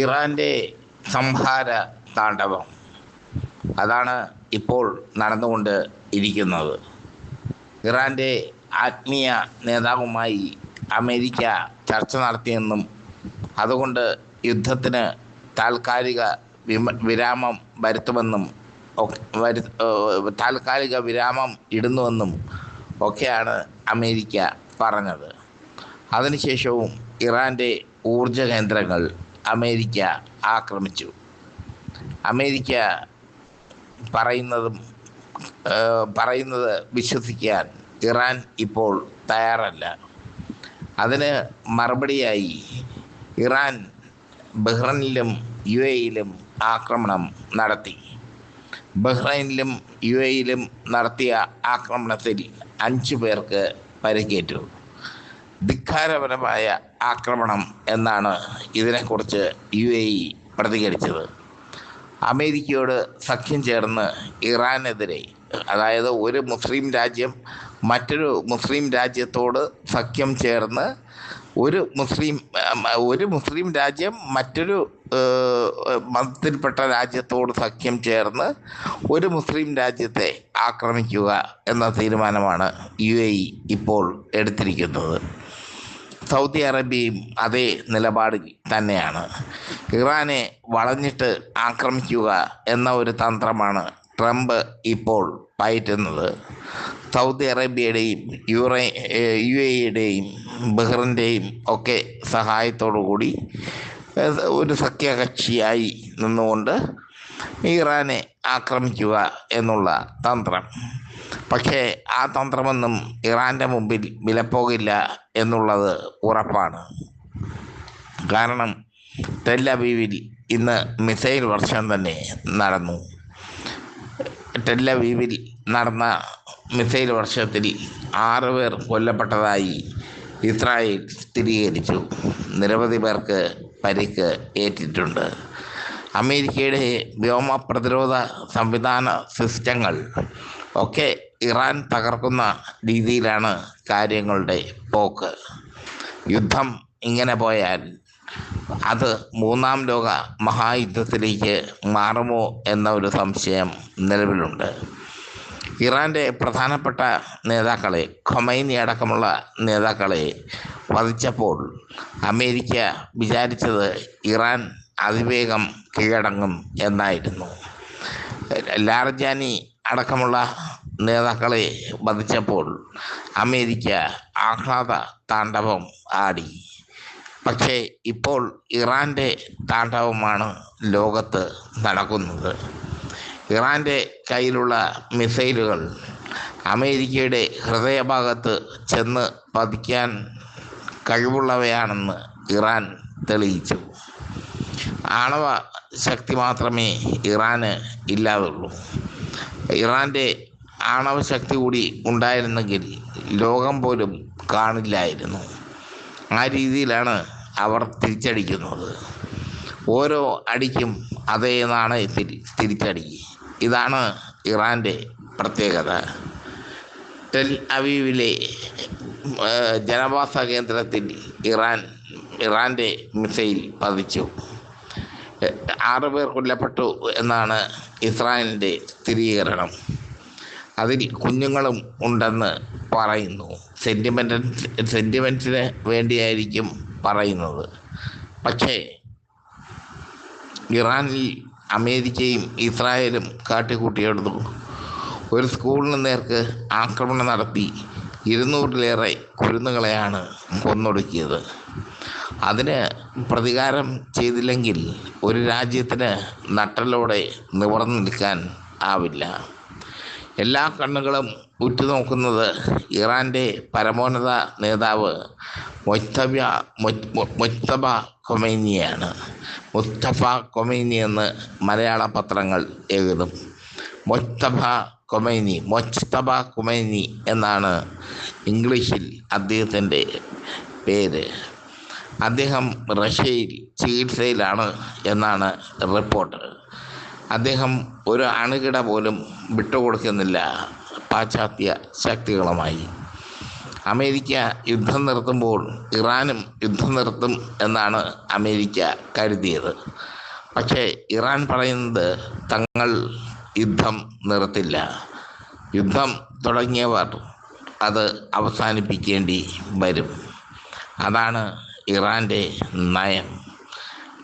ഇറാൻ്റെ സംഹാര താണ്ഡവം അതാണ് ഇപ്പോൾ നടന്നുകൊണ്ട് ഇരിക്കുന്നത്. ഇറാൻ്റെ ആത്മീയ നേതാവുമായി അമേരിക്ക ചർച്ച നടത്തിയെന്നും അതുകൊണ്ട് യുദ്ധത്തിന് താൽക്കാലിക വിരാമം വരുത്തുമെന്നും താൽക്കാലിക വിരാമം ഇടുന്നുവെന്നും ഒക്കെയാണ് അമേരിക്ക പറഞ്ഞത്. അതിനുശേഷവും ഇറാൻ്റെ ഊർജ കേന്ദ്രങ്ങൾ അമേരിക്ക ആക്രമിച്ചു. അമേരിക്ക പറയുന്നത് വിശ്വസിക്കാൻ ഇറാൻ ഇപ്പോൾ തയ്യാറല്ല. അതിന് മറുപടിയായി ഇറാൻ ബഹ്റൈനിലും UAE-യിലും ആക്രമണം നടത്തി. ബഹ്റൈനിലും UAE-യിലും നടത്തിയ ആക്രമണത്തിൽ 5 പേർക്ക് പരിക്കേറ്റു. ധിക്കാരപരമായ ആക്രമണം എന്നാണ് ഇതിനെക്കുറിച്ച് UAE പ്രതികരിച്ചത്. അമേരിക്കയോട് സഖ്യം ചേർന്ന് ഇറാനെതിരെ, അതായത് ഒരു മുസ്ലിം രാജ്യം മറ്റൊരു മുസ്ലിം രാജ്യത്തോട് സഖ്യം ചേർന്ന് ഒരു മുസ്ലിം രാജ്യം മറ്റൊരു മതത്തിൽപ്പെട്ട രാജ്യത്തോട് സഖ്യം ചേർന്ന് ഒരു മുസ്ലിം രാജ്യത്തെ ആക്രമിക്കുക എന്ന തീരുമാനമാണ് UAE ഇപ്പോൾ എടുത്തിരിക്കുന്നത്. സൗദി അറേബ്യയും അതേ നിലപാടിൽ തന്നെയാണ്. ഇറാനെ വളഞ്ഞിട്ട് ആക്രമിക്കുക എന്ന ഒരു തന്ത്രമാണ് ട്രംപ് ഇപ്പോൾ പയറ്റുന്നത്. സൗദി അറേബ്യയുടെയും UAE-യുടെയും ബഹ്റിൻ്റെയും ഒക്കെ സഹായത്തോടു കൂടി ഒരു സഖ്യകക്ഷിയായി നിന്നുകൊണ്ട് ഇറാനെ ആക്രമിക്കുക എന്നുള്ള തന്ത്രം. പക്ഷേ ആ തന്ത്രമൊന്നും ഇറാൻ്റെ മുമ്പിൽ വിലപ്പോകില്ല എന്നുള്ളത് ഉറപ്പാണ്. കാരണം ടെൽ അവീവിൽ ഇന്ന് മിസൈൽ വർഷം തന്നെ നടന്നു. ടെൽ അവീവിൽ നടന്ന മിസൈൽ വർഷത്തിൽ 6 പേർ കൊല്ലപ്പെട്ടതായി ഇസ്രായേൽ സ്ഥിരീകരിച്ചു. നിരവധി പേർക്ക് പരിക്ക് ഏറ്റിട്ടുണ്ട്. അമേരിക്കയുടെ വ്യോമ പ്രതിരോധ സംവിധാന സിസ്റ്റങ്ങൾ ഒക്കെ ഇറാൻ തകർക്കുന്ന രീതിയിലാണ് കാര്യങ്ങളുടെ പോക്ക്. യുദ്ധം ഇങ്ങനെ പോയാൽ അത് 3-ാം ലോക മഹായുദ്ധത്തിലേക്ക് മാറുമോ എന്ന ഒരു സംശയം നിലവിലുണ്ട്. ഇറാൻ്റെ പ്രധാനപ്പെട്ട നേതാക്കളെ, ഖൊമൈനി അടക്കമുള്ള നേതാക്കളെ വധിച്ചപ്പോൾ അമേരിക്ക വിചാരിച്ചത് ഇറാൻ അതിവേഗം കീഴടങ്ങും എന്നായിരുന്നു. ലാർജാനി അടക്കമുള്ള നേതാക്കളെ വധിച്ചപ്പോൾ അമേരിക്ക ആഹ്ലാദ താണ്ഡവം ആടി. പക്ഷേ ഇപ്പോൾ ഇറാൻ്റെ താണ്ഡവമാണ് ലോകത്ത് നടക്കുന്നത്. ഇറാൻ്റെ കയ്യിലുള്ള മിസൈലുകൾ അമേരിക്കയുടെ ഹൃദയഭാഗത്ത് ചെന്ന് പതിക്കാൻ കഴിവുള്ളവയാണെന്ന് ഇറാൻ തെളിയിച്ചു. ആണവ ശക്തി മാത്രമേ ഇറാന് ഇല്ലാതുള്ളൂ. ഇറാൻ്റെ ആണവ ശക്തി കൂടി ഉണ്ടായിരുന്നെങ്കിൽ ലോകം പോലും കാണില്ലായിരുന്നു. ആ രീതിയിലാണ് അവർ തിരിച്ചടിക്കുന്നത്. ഓരോ അടിക്കും അതേ നാണയത്തിൽ തിരിച്ചടി. ഇതാണ് ഇറാൻ്റെ പ്രത്യേകത. ടെൽ അവീവിലെ ജനവാസ കേന്ദ്രത്തിൽ ഇറാൻ്റെ മിസൈൽ പതിച്ചു. 6 പേർ കൊല്ലപ്പെട്ടു എന്നാണ് ഇസ്രായേലിൻ്റെ സ്ഥിരീകരണം. അതിൽ കുഞ്ഞുങ്ങളും ഉണ്ടെന്ന് പറയുന്നു. സെൻറ്റിമെൻറ്റിന് വേണ്ടിയായിരിക്കും പറയുന്നത്. പക്ഷേ ഇറാനിൽ അമേരിക്കയും ഇസ്രായേലും കാട്ടിക്കൂട്ടിയെടുത്തു. ഒരു സ്കൂളിന് നേർക്ക് ആക്രമണം നടത്തി 200-ലേറെ കുരുന്നുകളെയാണ് കൊന്നൊടുക്കിയത്. അതിന് പ്രതികാരം ചെയ്തില്ലെങ്കിൽ ഒരു രാജ്യത്തിന് നട്ടലോടെ നിവർന്നു നിൽക്കാൻ ആവില്ല. എല്ലാ കണ്ണുകളും ഉറ്റുനോക്കുന്നത് ഇറാൻ്റെ പരമോന്നത നേതാവ് മുജ്തബ ഖൊമൈനിയാണ്. മുസ്തഫ ഖൊമൈനി എന്ന് മലയാള പത്രങ്ങൾ എഴുതും. മുജ്തബ ഖൊമൈനി എന്നാണ് ഇംഗ്ലീഷിൽ അദ്ദേഹത്തിൻ്റെ പേര്. അദ്ദേഹം റഷ്യയിൽ ചികിത്സയിലാണ് എന്നാണ് റിപ്പോർട്ട്. അദ്ദേഹം ഒരു അണുകിട പോലും വിട്ടുകൊടുക്കുന്നില്ല പാശ്ചാത്യ ശക്തികളുമായി. അമേരിക്ക യുദ്ധം നിർത്തുമ്പോൾ ഇറാനും യുദ്ധം നിർത്തും എന്നാണ് അമേരിക്ക കരുതിയത്. പക്ഷേ ഇറാൻ പറയുന്നത് തങ്ങൾ യുദ്ധം നിർത്തില്ല. യുദ്ധം തുടങ്ങിയവർ അത് അവസാനിപ്പിക്കേണ്ടി വരും. അതാണ് ഇറാൻ്റെ നയം.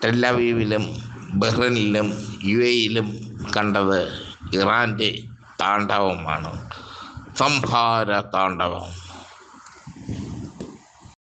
ടെല്ലവീവിലും ബഹ്റൈനിലും UAE-യിലും കണ്ടത് ഇറാൻ്റെ താണ്ഡവമാണ്, സംഹാര താണ്ഡവം.